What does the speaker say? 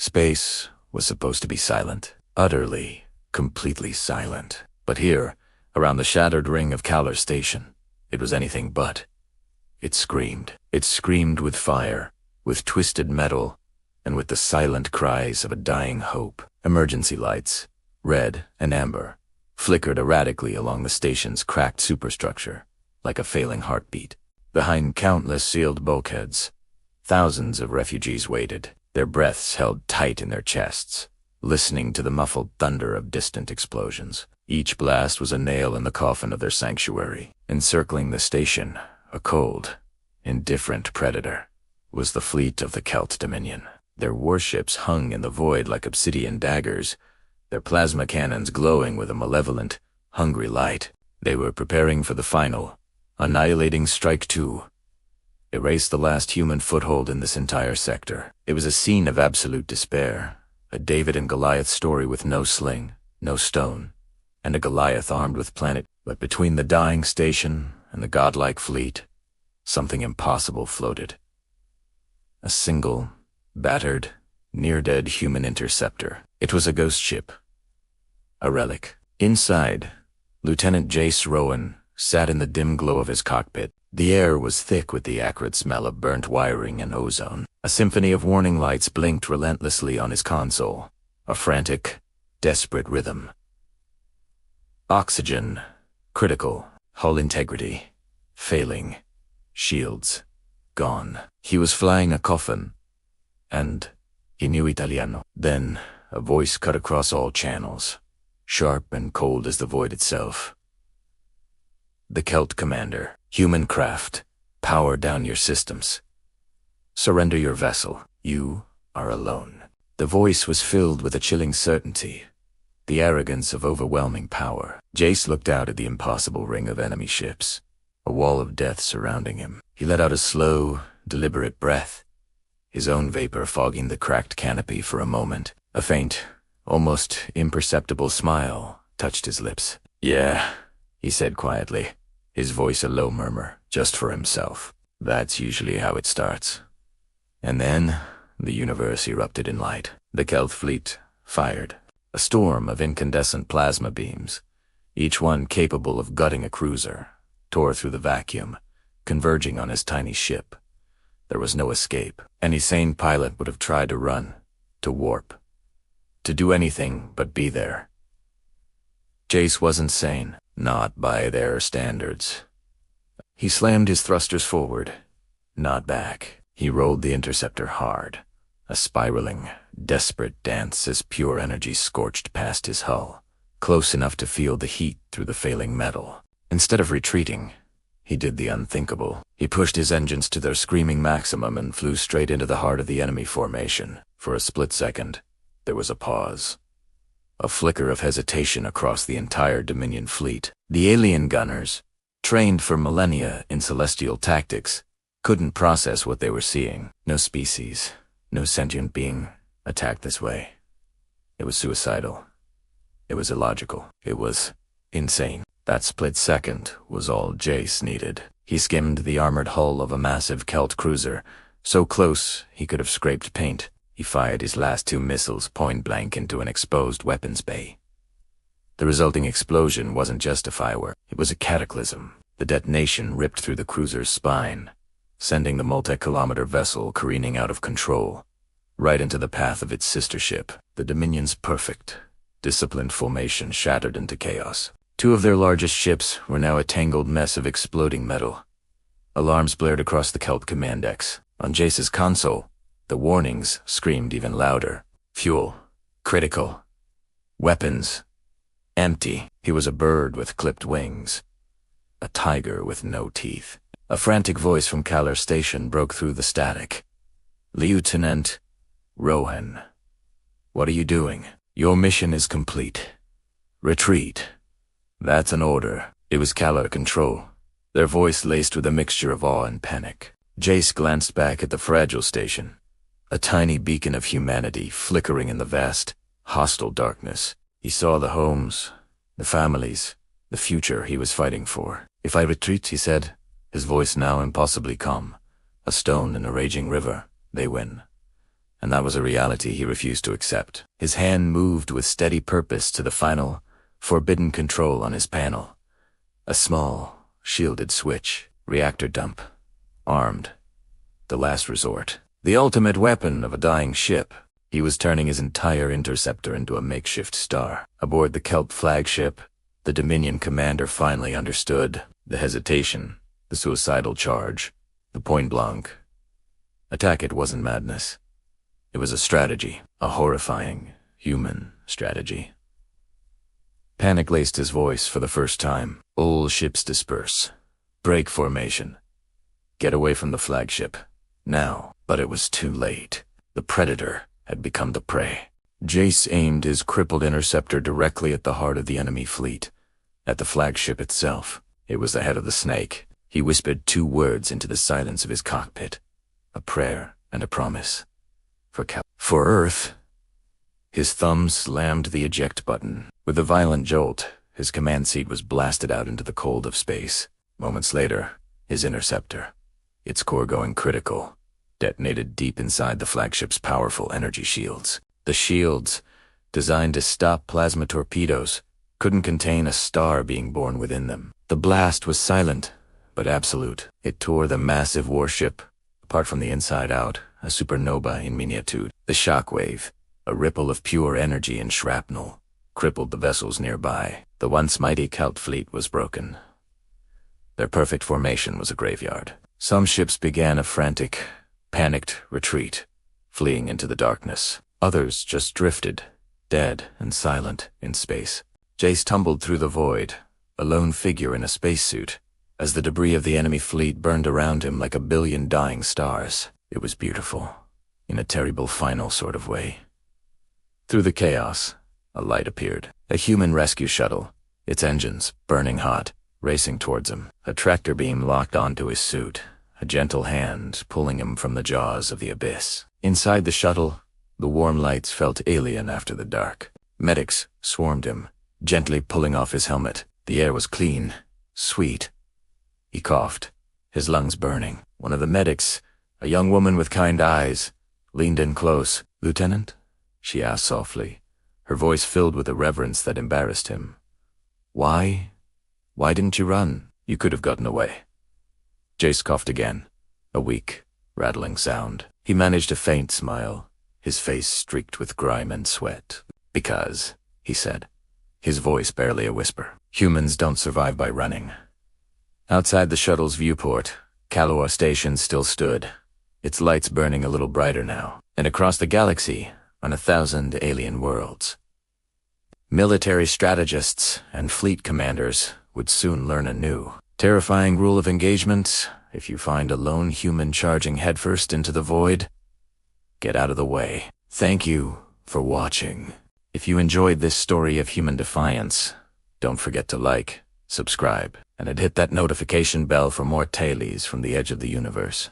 Space was supposed to be silent. Utterly, completely silent. But here, around the shattered ring of Kallor Station, it was anything but. It screamed. It screamed with fire, with twisted metal, and with the silent cries of a dying hope. Emergency lights, red and amber, flickered erratically along the station's cracked superstructure, like a failing heartbeat. Behind countless sealed bulkheads, thousands of refugees waited, their breaths held tight in their chests, listening to the muffled thunder of distant explosions. Each blast was a nail in the coffin of their sanctuary. Encircling the station, a cold, indifferent predator, was the fleet of the Khelt Dominion. Their warships hung in the void like obsidian daggers, their plasma cannons glowing with a malevolent, hungry light. They were preparing for the final, annihilating strike to erase the last human foothold in this entire sector. It was a scene of absolute despair, a David and Goliath story with no sling, no stone, and a Goliath armed with planet. But between the dying station and the godlike fleet, something impossible floated. A single, battered, near-dead human interceptor. It was a ghost ship. A relic. Inside, Lieutenant Jace Rowan sat in the dim glow of his cockpit. The air was thick with the acrid smell of burnt wiring and ozone. A symphony of warning lights blinked relentlessly on his console, a frantic, desperate rhythm. Oxygen, critical, hull integrity, failing, shields, gone. He was flying a coffin, and he knew Italiano. Then a voice cut across all channels, sharp and cold as the void itself. The Khelt commander. Human craft, power down your systems. Surrender your vessel. You are alone. The voice was filled with a chilling certainty, the arrogance of overwhelming power. Jace looked out at the impossible ring of enemy ships, a wall of death surrounding him. He let out a slow, deliberate breath, his own vapor fogging the cracked canopy for a moment. A faint, almost imperceptible smile touched his lips. "Yeah," he said quietly, his voice a low murmur, just for himself. "That's usually how it starts." And then the universe erupted in light. The Khelt fleet fired, a storm of incandescent plasma beams, each one capable of gutting a cruiser, tore through the vacuum, converging on his tiny ship. There was no escape. Any sane pilot would have tried to run, to warp, to do anything but be there. Jace wasn't sane. Not by their standards. He slammed his thrusters forward, not back. He rolled the interceptor hard, a spiraling, desperate dance as pure energy scorched past his hull, close enough to feel the heat through the failing metal. Instead of retreating, he did the unthinkable. He pushed his engines to their screaming maximum and flew straight into the heart of the enemy formation. For a split second, there was a pause. A flicker of hesitation across the entire Dominion fleet. The alien gunners, trained for millennia in celestial tactics, couldn't process what they were seeing. No species, no sentient being attacked this way. It was suicidal. It was illogical. It was insane. That split second was all Jace needed. He skimmed the armored hull of a massive Khelt cruiser, so close he could have scraped paint. He fired his last two missiles point-blank into an exposed weapons bay. The resulting explosion wasn't just a firework, it was a cataclysm. The detonation ripped through the cruiser's spine, sending the multi-kilometer vessel careening out of control, right into the path of its sister ship. The Dominion's perfect, disciplined formation shattered into chaos. Two of their largest ships were now a tangled mess of exploding metal. Alarms blared across the Khelt command decks. On Jace's console, the warnings screamed even louder. Fuel, critical. Weapons, empty. He was a bird with clipped wings, a tiger with no teeth. A frantic voice from Kallor Station broke through the static. "Lieutenant Rowan, what are you doing? Your mission is complete. Retreat." "That's an order." It was Kallor Control, their voice laced with a mixture of awe and panic. Jace glanced back at the fragile station, a tiny beacon of humanity flickering in the vast, hostile darkness. He saw the homes, the families, the future he was fighting for. "If I retreat," he said, his voice now impossibly calm, "a stone in a raging river, they win. and that was a reality he refused to accept. His hand moved with steady purpose to the final, forbidden control on his panel. A small, shielded switch. Reactor dump. Armed. The last resort. The ultimate weapon of a dying ship. He was turning his entire interceptor into a makeshift star. Aboard the Khelt flagship, the Dominion commander finally understood the hesitation, the suicidal charge, the point-blank attack. It wasn't madness. It was a strategy, a horrifying, human strategy. Panic laced his voice for the first time. All ships disperse. Break formation. Get away from the flagship. Now. But it was too late. The predator had become the prey. Jace aimed his crippled interceptor directly at the heart of the enemy fleet, at the flagship itself. It was the head of the snake. He whispered 2 words into the silence of his cockpit, a prayer and a promise. For Earth. His thumb slammed the eject button. With a violent jolt, his command seat was blasted out into the cold of space. Moments later, his interceptor, its core going critical, detonated deep inside the flagship's powerful energy shields. The shields, designed to stop plasma torpedoes, couldn't contain a star being born within them. The blast was silent, but absolute. It tore the massive warship apart from the inside out, a supernova in miniature. The shockwave, a ripple of pure energy and shrapnel, crippled the vessels nearby. The once mighty Khelt fleet was broken. Their perfect formation was a graveyard. Some ships began a frantic, panicked retreat, fleeing into the darkness. Others just drifted, dead and silent, in space. Jace tumbled through the void, a lone figure in a spacesuit, as the debris of the enemy fleet burned around him like a billion dying stars. It was beautiful, in a terrible final sort of way. Through the chaos, a light appeared. A human rescue shuttle, its engines burning hot, racing towards him. A tractor beam locked onto his suit, a gentle hand pulling him from the jaws of the abyss. Inside the shuttle, the warm lights felt alien after the dark. Medics swarmed him, gently pulling off his helmet. The air was clean, sweet. He coughed, his lungs burning. One of the medics, a young woman with kind eyes, leaned in close. "Lieutenant?" she asked softly, her voice filled with a reverence that embarrassed him. Why didn't you run? You could have gotten away." Jace coughed again, a weak, rattling sound. He managed a faint smile, his face streaked with grime and sweat. "Because," he said, his voice barely a whisper, "humans don't survive by running." Outside the shuttle's viewport, Kallor Station still stood, its lights burning a little brighter now, and across the galaxy, on 1,000 alien worlds. Military strategists and fleet commanders would soon learn a new, terrifying rule of engagement. If you find a lone human charging headfirst into the void, get out of the way. Thank you for watching. If you enjoyed this story of human defiance, don't forget to like, subscribe, and hit that notification bell for more tailies from the edge of the universe.